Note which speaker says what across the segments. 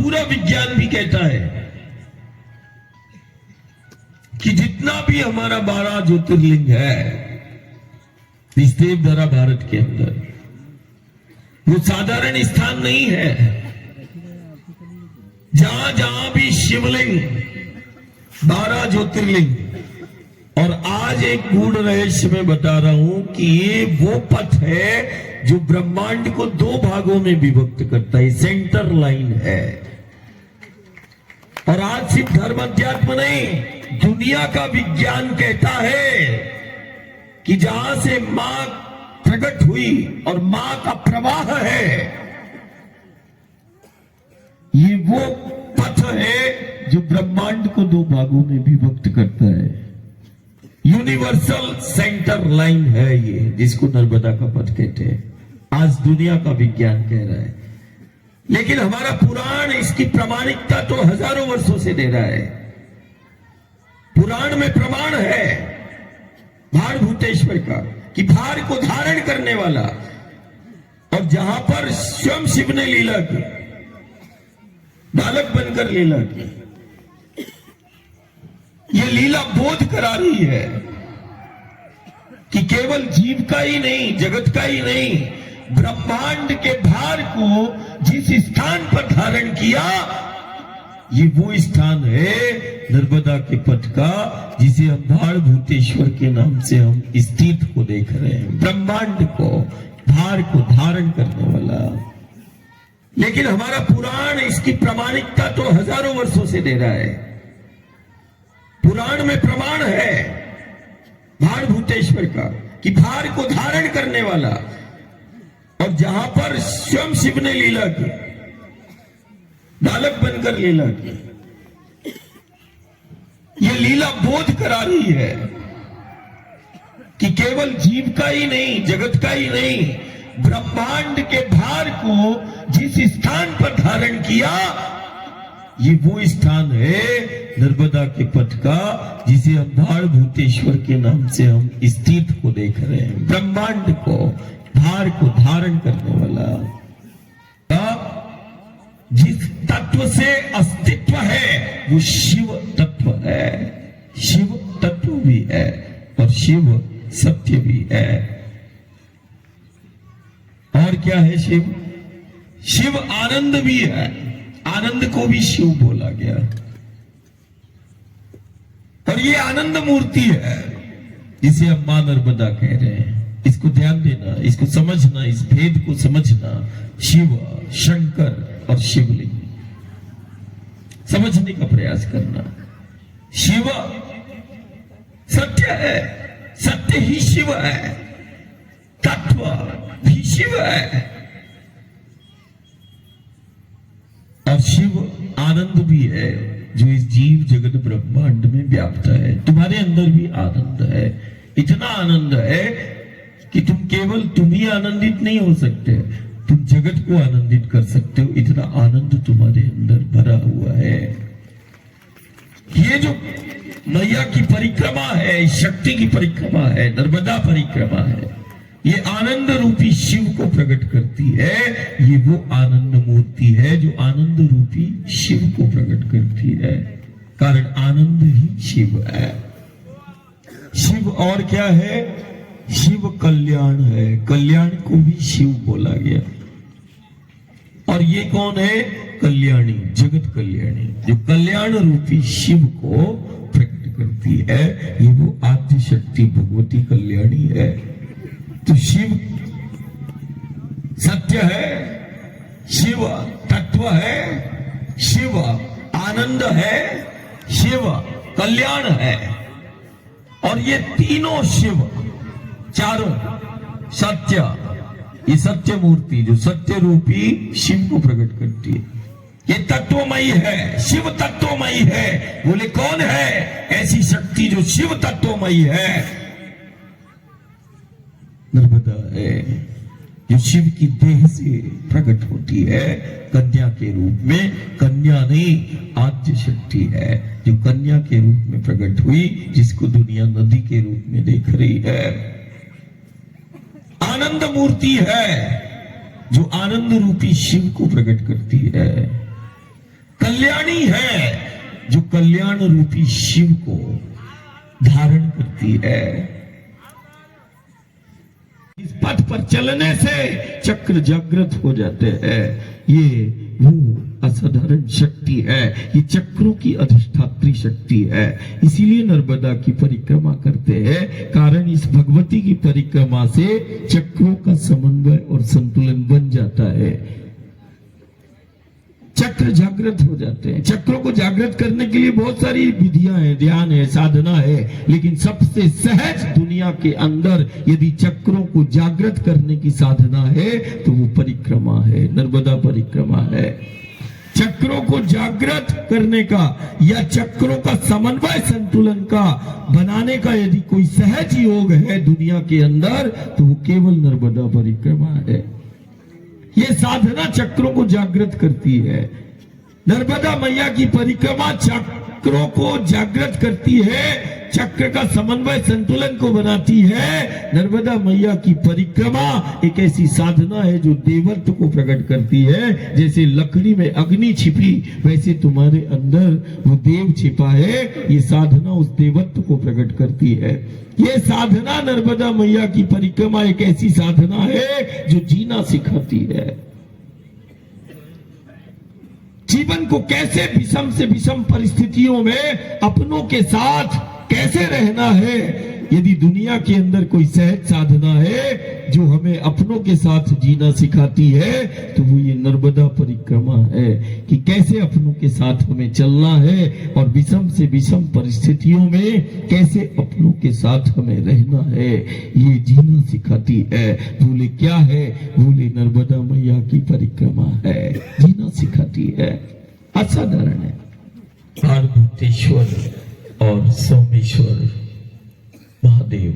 Speaker 1: पूरा विज्ञान भी कहता है कि जितना भी हमारा 12 ज्योतिर्लिंग है इस देवधरा भारत के अंदर, वो साधारण स्थान नहीं है। जहां जहां भी शिवलिंग, 12 ज्योतिर्लिंग, और आज एक गूढ़ रहस्य में बता रहा हूं कि ये वो पथ है जो ब्रह्मांड को 2 भागों में विभक्त करता है, सेंटर लाइन है। और आज सिर्फ धर्म अध्यात्म नहीं, दुनिया का विज्ञान कहता है कि जहां से मां प्रकट हुई और मां का प्रवाह है, ये वो पथ है जो ब्रह्मांड को 2 भागों में विभक्त करता है। यूनिवर्सल सेंटर लाइन है ये, जिसको नर्मदा का पथ कहते हैं। आज दुनिया का विज्ञान कह रहा है, लेकिन हमारा पुराण इसकी प्रामाणिकता तो हजारों वर्षों से दे रहा है। पुराण में प्रमाण है भार भूतेश्वर का, कि भार को धारण करने वाला, और जहां पर स्वयं शिव ने लीला की, बालक बनकर लीला की, ये लीला बोध करा रही है कि केवल जीव का ही नहीं, जगत का ही नहीं, ब्रह्मांड के भार को जिस स्थान पर धारण किया, ये वो स्थान है नर्मदा के पथ का, जिसे हम भार भूतेश्वर के नाम से हम इस तीर्थ को देख रहे हैं, ब्रह्मांड को, भार को धारण करने वाला। लेकिन हमारा पुराण इसकी प्रामाणिकता तो हजारों वर्षों से दे रहा है। पुराण में प्रमाण है भार भूतेश्वर का, कि भार को धारण करने वाला, और जहां पर स्वयं शिव ने लीला की, बालक बनकर लीला की, ये लीला बोध करा रही है कि केवल जीव का ही नहीं, जगत का ही नहीं, ब्रह्मांड के भार को जिस स्थान पर धारण किया, ये वो स्थान है नर्मदा के पथ का, जिसे हम भार भूतेश्वर के नाम से हम इस तीर्थ को देख रहे हैं, ब्रह्मांड को, भार को धारण करने वाला। जिस तत्व से अस्तित्व है वो शिव तत्व है। शिव तत्व भी है और शिव सत्य भी है। और क्या है शिव? शिव आनंद भी है। आनंद को भी शिव बोला गया, और ये आनंद मूर्ति है जिसे हम मां नर्मदा कह रहे हैं। इसको ध्यान देना, इसको समझना, इस भेद को समझना। शिव, शंकर और शिवलिंग समझने का प्रयास करना। शिव सत्य है, सत्य ही शिव है, तत्व भी शिव है, और शिव आनंद भी है जो इस जीव जगत ब्रह्मांड में व्याप्त है। तुम्हारे अंदर भी आनंद है, इतना आनंद है कि तुम ही आनंदित नहीं हो सकते, तुम जगत को आनंदित कर सकते हो। इतना आनंद तुम्हारे अंदर भरा हुआ है। ये जो मैया की परिक्रमा है, शक्ति की परिक्रमा है, नर्मदा परिक्रमा है, ये आनंद रूपी शिव को प्रकट करती है। ये वो आनंद मूर्ति है जो आनंद रूपी शिव को प्रकट करती है, कारण आनंद ही शिव है। शिव और क्या है? शिव कल्याण है। कल्याण को भी शिव बोला गया। और ये कौन है? कल्याणी, जगत कल्याणी, जो कल्याण रूपी शिव को प्रकट करती है। ये वो आद्य शक्ति भगवती कल्याणी है। तो शिव सत्य है, शिव तत्व है, शिव आनंद है, शिव कल्याण है। और ये तीनों शिव, चारों सत्य, ये सत्य मूर्ति जो सत्य रूपी शिव को प्रकट करती है, ये तत्वमयी है, शिव तत्वमयी है। बोले कौन है ऐसी शक्ति जो शिव तत्वमयी है? नर्मदा है, जो शिव की देह से प्रकट होती है कन्या के रूप में। कन्या नहीं, आद्य शक्ति है जो कन्या के रूप में प्रकट हुई, जिसको दुनिया नदी के रूप में देख रही है। आनंद मूर्ति है जो आनंद रूपी शिव को प्रकट करती है। कल्याणी है जो कल्याण रूपी शिव को धारण करती है। इस पथ पर चलने से चक्र जागृत हो जाते हैं। ये वो असाधारण शक्ति है, ये चक्रों की अधिष्ठात्री शक्ति है। इसीलिए नर्मदा की परिक्रमा करते हैं, कारण इस भगवती की परिक्रमा से चक्रों का समन्वय और संतुलन बन जाता है। चक्र जागृत हो जाते हैं। चक्रों को जागृत करने के लिए बहुत सारी विधियां हैं, ध्यान है, साधना है, लेकिन सबसे सहज दुनिया के अंदर यदि चक्रों को जागृत करने की साधना है तो वो परिक्रमा है, नर्मदा परिक्रमा है। चक्रों को जागृत करने का या चक्रों का समन्वय संतुलन का बनाने का यदि कोई सहज योग है दुनिया के अंदर तो वो केवल नर्मदा परिक्रमा है। ये साधना चक्रों को जागृत करती है। नर्मदा मैया की परिक्रमा चक्रों को जागृत करती है, चक्र का समन्वय संतुलन को बनाती है। नर्मदा मैया की परिक्रमा एक ऐसी साधना है जो देवत्व को प्रकट करती है। जैसे लकड़ी में अग्नि छिपी वैसे तुम्हारे अंदर वो देव छिपा है। ये साधना उस देवत्व को प्रकट करती है। ये साधना नर्मदा मैया की परिक्रमा एक ऐसी साधना है जो जीना सिखाती है। जीवन को कैसे विषम से विषम परिस्थितियों में अपनों के साथ कैसे रहना है। यदि दुनिया के अंदर कोई सहज साधना है जो हमें अपनों के साथ जीना सिखाती है तो वो ये नर्मदा परिक्रमा है कि कैसे अपनों के साथ हमें चलना है और विषम से विषम परिस्थितियों में कैसे अपनों के साथ हमें रहना है, ये जीना सिखाती है। बोले क्या है? बोले नर्मदा मैया की परिक्रमा है, जीना सिखाती है। असाधारण है। पार्वतीश्वर और सोमेश्वर महादेव।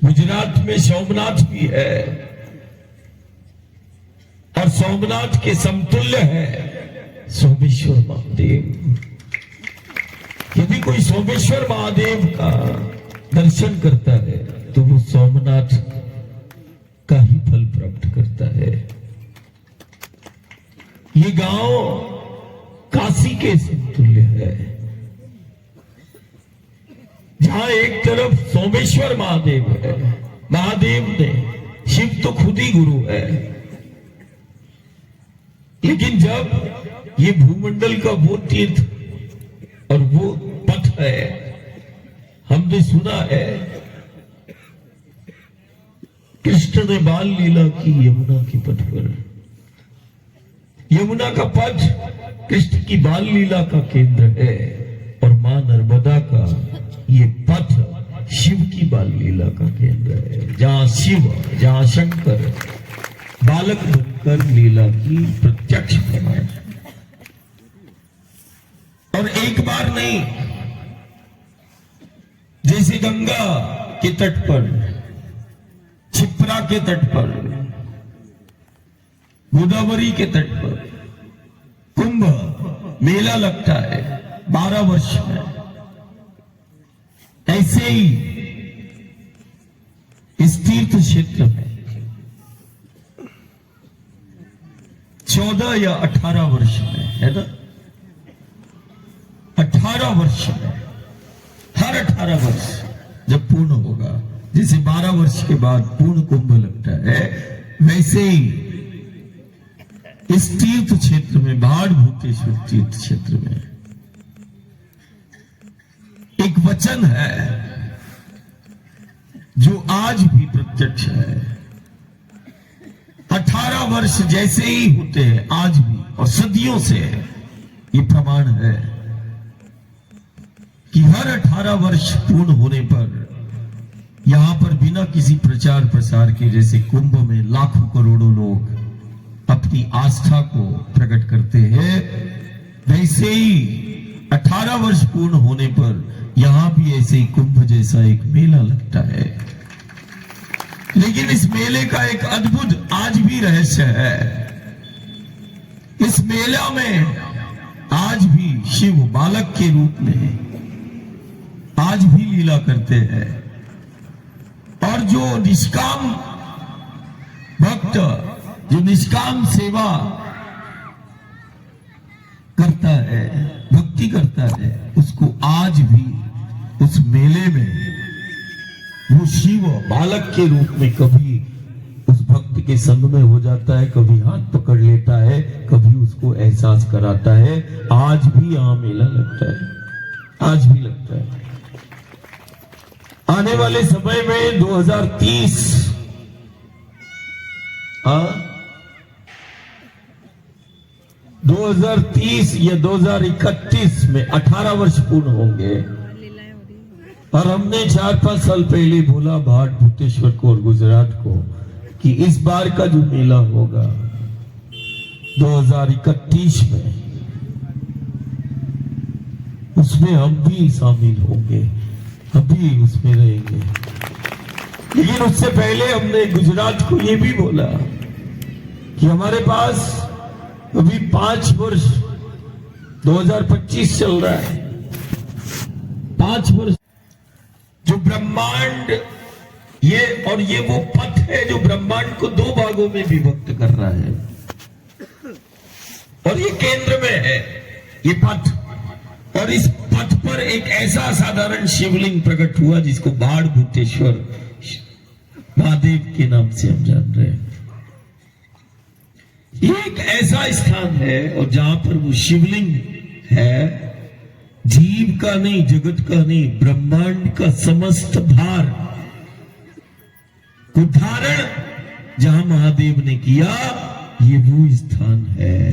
Speaker 1: गुजरात में सोमनाथ भी है और सोमनाथ के समतुल्य है सोमेश्वर महादेव। यदि कोई सोमेश्वर महादेव का दर्शन करता है तो वो सोमनाथ का ही फल प्राप्त करता है। ये गांव काशी के समतुल्य है, जहां एक तरफ सोमेश्वर महादेव है। महादेव ने, शिव तो खुद ही गुरु है, लेकिन जब ये भूमंडल का वो तीर्थ और वो पथ है, हमने सुना है कृष्ण ने बाल लीला की यमुना के पथ पर। यमुना का पथ कृष्ण की बाल लीला का केंद्र है और मां नर्मदा का ये पथ शिव की बाल लीला का केंद्र है, जहां शिव, जहां शंकर बालक बनकर लीला की प्रत्यक्ष प्रमाण। और एक बार नहीं, जैसे गंगा के तट पर, क्षिप्रा के तट पर, गोदावरी के तट पर कुंभ मेला लगता है 12 वर्ष में, ऐसे ही इस तीर्थ क्षेत्र में 14 या 18 वर्ष में, है ना, 18 वर्ष में, हर 18 वर्ष जब पूर्ण होगा, जैसे 12 वर्ष के बाद पूर्ण कुंभ लगता है, वैसे ही इस तीर्थ क्षेत्र में, बाढ़ भूतेश्वर तीर्थ क्षेत्र में एक वचन है जो आज भी प्रत्यक्ष है। 18 वर्ष जैसे ही होते हैं आज भी, और सदियों से ये प्रमाण है कि हर 18 वर्ष पूर्ण होने पर यहां पर बिना किसी प्रचार प्रसार के, जैसे कुंभ में लाखों करोड़ों लोग अपनी आस्था को प्रकट करते हैं, वैसे ही 18 वर्ष पूर्ण होने पर यहां भी ऐसे ही कुंभ जैसा एक मेला लगता है। लेकिन इस मेले का एक अद्भुत आज भी रहस्य है। इस मेला में आज भी शिव बालक के रूप में आज भी लीला करते हैं, और जो निष्काम भक्त, जो निष्काम सेवा है, भक्ति करता है, उसको आज भी उस मेले में वो शिव बालक के रूप में कभी उस भक्त के संग में हो जाता है, कभी हाथ पकड़ लेता है, कभी उसको एहसास कराता है। आज भी यहाँ मेला लगता है, आज भी लगता है। आने वाले समय में 2030 2030 या 2031 में 18 वर्ष पूर्ण होंगे। और हमने 4-5 साल पहले बोला भाट भूतेश्वर को और गुजरात को कि इस बार का जो मेला होगा 2031 में, उसमें हम भी शामिल होंगे, हम भी उसमें रहेंगे। लेकिन उससे पहले हमने गुजरात को ये भी बोला कि हमारे पास अभी 5 वर्ष 2025 चल रहा है, 5 वर्ष जो ब्रह्मांड ये वो पथ है जो ब्रह्मांड को 2 भागों में विभक्त कर रहा है, और ये केंद्र में है ये पथ। और इस पथ पर एक ऐसा साधारण शिवलिंग प्रकट हुआ जिसको बाढ़ भूतेश्वर महादेव के नाम से हम जान रहे हैं। ये एक ऐसा स्थान है और जहां पर वो शिवलिंग है, जीव का नहीं, जगत का नहीं, ब्रह्मांड का समस्त भार को धारण जहां महादेव ने किया, ये वो स्थान है,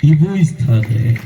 Speaker 1: ये वो स्थान है।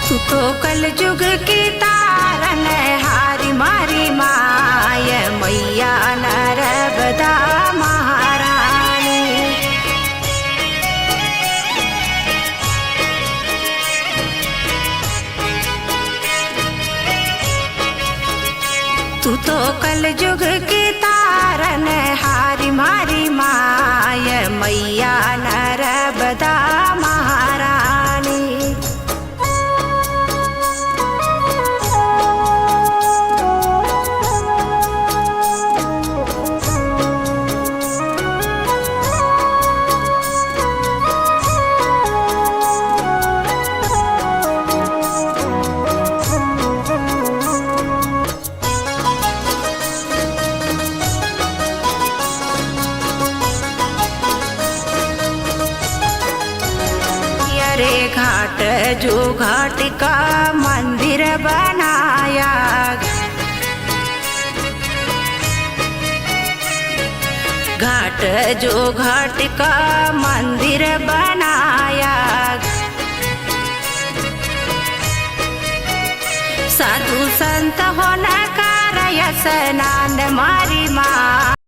Speaker 2: तू तो कल जुग की तारन हारी मारी माय मैया नर्मदा महारानी। तू तो कल जुग की तारन हारी मारी माय मैया नर्मदा महारानी। घाट जो घाट का मंदिर बनाया, घाट जो घाट का मंदिर बनाया, साधु संत होना कार्य स्नान मारी माँ।